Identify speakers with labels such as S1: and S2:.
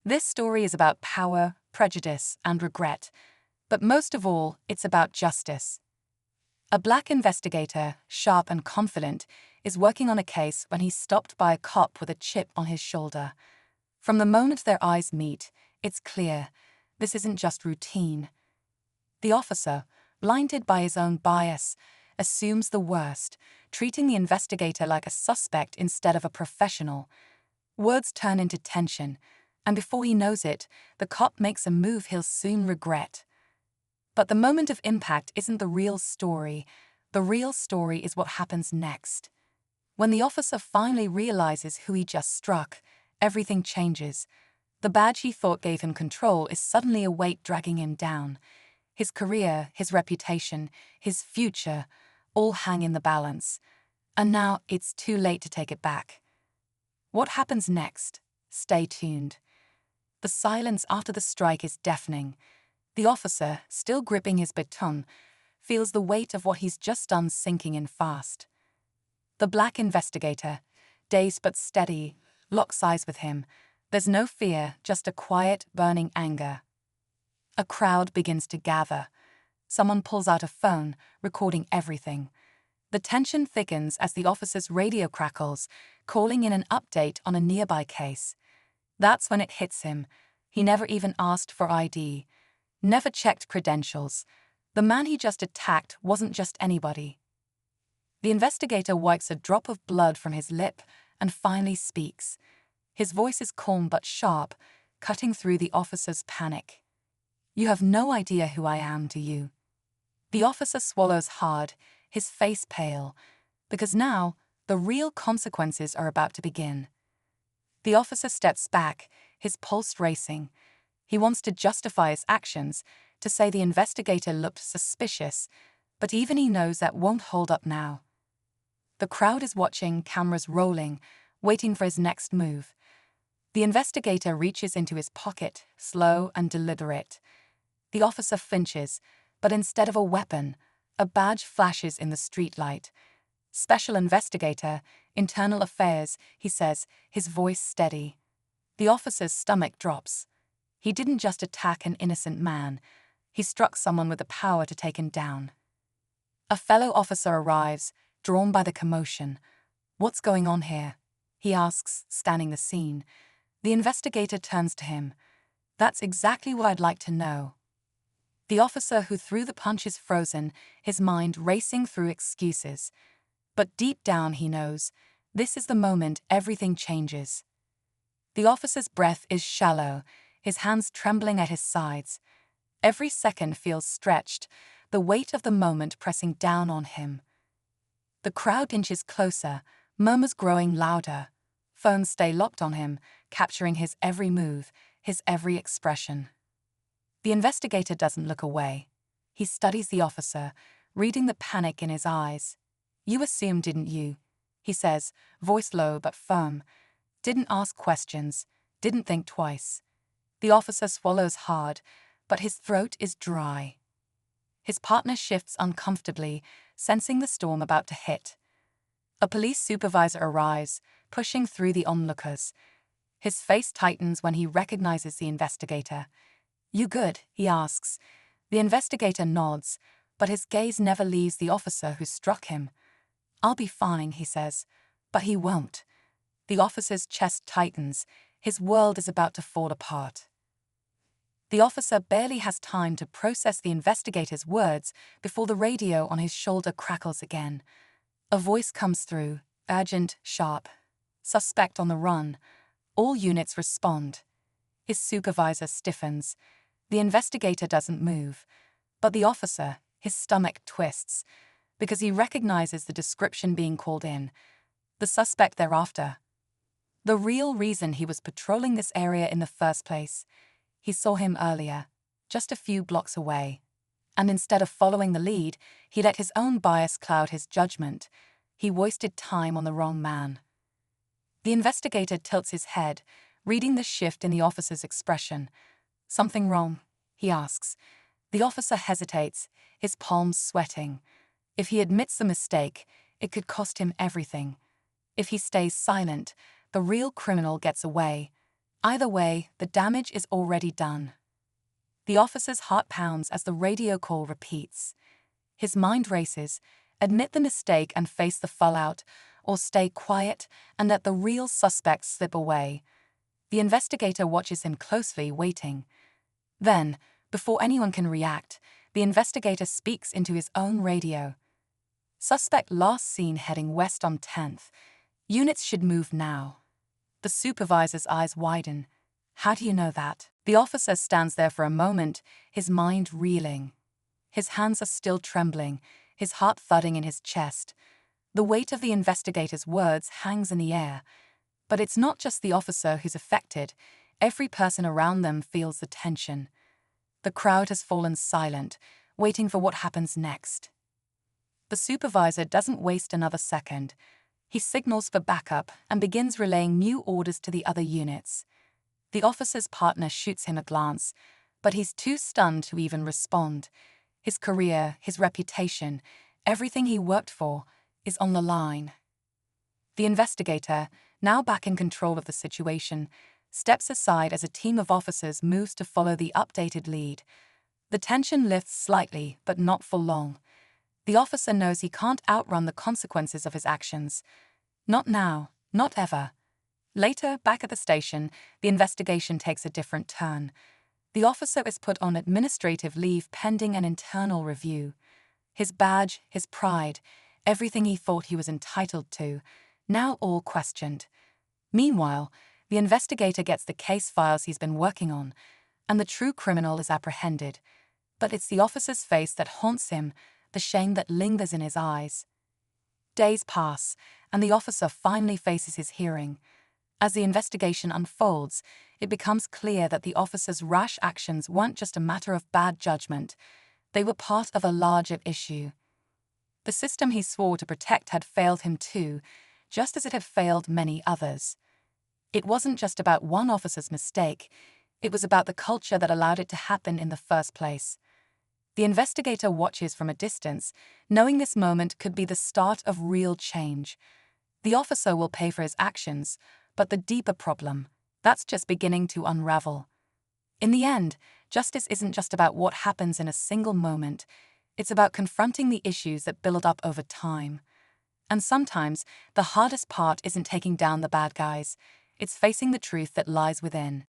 S1: This story is about power, prejudice, and regret, but most of all, it's about justice. A black investigator, sharp and confident, is working on a case when he's stopped by a cop with a chip on his shoulder. From the moment their eyes meet, it's clear this isn't just routine. The officer, blinded by his own bias, assumes the worst, treating the investigator like a suspect instead of a professional. Words turn into tension, and before he knows it, the cop makes a move he'll soon regret. But the moment of impact isn't the real story. The real story is what happens next. When the officer finally realizes who he just struck, everything changes. The badge he thought gave him control is suddenly a weight dragging him down. His career, his reputation, his future, all hang in the balance. And now it's too late to take it back. What happens next? Stay tuned. The silence after the strike is deafening. The officer, still gripping his baton, feels the weight of what he's just done sinking in fast. The black investigator, dazed but steady, locks eyes with him. There's no fear, just a quiet, burning anger. A crowd begins to gather. Someone pulls out a phone, recording everything. The tension thickens as the officer's radio crackles, calling in an update on a nearby case. That's when it hits him. He never even asked for ID. Never checked credentials. The man he just attacked wasn't just anybody. The investigator wipes a drop of blood from his lip and finally speaks. His voice is calm but sharp, cutting through the officer's panic. "You have no idea who I am, do you?" The officer swallows hard, his face pale, because now the real consequences are about to begin. The officer steps back, his pulse racing. He wants to justify his actions, to say the investigator looked suspicious, but even he knows that won't hold up now. The crowd is watching, cameras rolling, waiting for his next move. The investigator reaches into his pocket, slow and deliberate. The officer flinches, but instead of a weapon, a badge flashes in the streetlight. "Special Investigator, Internal Affairs," he says, his voice steady. The officer's stomach drops. He didn't just attack an innocent man. He struck someone with the power to take him down. A fellow officer arrives, drawn by the commotion. "What's going on here?" he asks, scanning the scene. The investigator turns to him. "That's exactly what I'd like to know." The officer who threw the punch is frozen, his mind racing through excuses. But deep down he knows, this is the moment everything changes. The officer's breath is shallow, his hands trembling at his sides. Every second feels stretched, the weight of the moment pressing down on him. The crowd inches closer, murmurs growing louder. Phones stay locked on him, capturing his every move, his every expression. The investigator doesn't look away. He studies the officer, reading the panic in his eyes. "You assumed, didn't you?" he says, voice low but firm. "Didn't ask questions, didn't think twice." The officer swallows hard, but his throat is dry. His partner shifts uncomfortably, sensing the storm about to hit. A police supervisor arrives, pushing through the onlookers. His face tightens when he recognizes the investigator. "You good?" he asks. The investigator nods, but his gaze never leaves the officer who struck him. "I'll be fine," he says, but he won't. The officer's chest tightens, his world is about to fall apart. The officer barely has time to process the investigator's words before the radio on his shoulder crackles again. A voice comes through, urgent, sharp. "Suspect on the run." All units respond. His supervisor stiffens. The investigator doesn't move. But the officer, his stomach twists, because he recognizes the description being called in. The suspect thereafter. The real reason he was patrolling this area in the first place. He saw him earlier, just a few blocks away. And instead of following the lead, he let his own bias cloud his judgment. He wasted time on the wrong man. The investigator tilts his head, reading the shift in the officer's expression. "Something wrong?" he asks. The officer hesitates, his palms sweating. If he admits the mistake, it could cost him everything. If he stays silent, the real criminal gets away. Either way, the damage is already done. The officer's heart pounds as the radio call repeats. His mind races, admit the mistake and face the fallout, or stay quiet and let the real suspects slip away. The investigator watches him closely, waiting. Then, before anyone can react, the investigator speaks into his own radio. Suspect last seen heading west on 10th. Units should move now. The supervisor's eyes widen. How do you know that? The officer stands there for a moment, his mind reeling. His hands are still trembling, his heart thudding in his chest. The weight of the investigator's words hangs in the air. But it's not just the officer who's affected. Every person around them feels the tension. The crowd has fallen silent, waiting for what happens next. The supervisor doesn't waste another second. He signals for backup and begins relaying new orders to the other units. The officer's partner shoots him a glance, but he's too stunned to even respond. His career, his reputation, everything he worked for, is on the line. The investigator, now back in control of the situation, steps aside as a team of officers moves to follow the updated lead. The tension lifts slightly, but not for long. The officer knows he can't outrun the consequences of his actions. Not now, not ever. Later, back at the station, the investigation takes a different turn. The officer is put on administrative leave pending an internal review. His badge, his pride, everything he thought he was entitled to, now all questioned. Meanwhile, the investigator gets the case files he's been working on, and the true criminal is apprehended. But it's the officer's face that haunts him, the shame that lingers in his eyes. Days pass, and the officer finally faces his hearing. As the investigation unfolds, it becomes clear that the officer's rash actions weren't just a matter of bad judgment. They were part of a larger issue. The system he swore to protect had failed him too, just as it had failed many others. It wasn't just about one officer's mistake, it was about the culture that allowed it to happen in the first place. The investigator watches from a distance, knowing this moment could be the start of real change. The officer will pay for his actions, but the deeper problem, that's just beginning to unravel. In the end, justice isn't just about what happens in a single moment, it's about confronting the issues that build up over time. And sometimes, the hardest part isn't taking down the bad guys, it's facing the truth that lies within.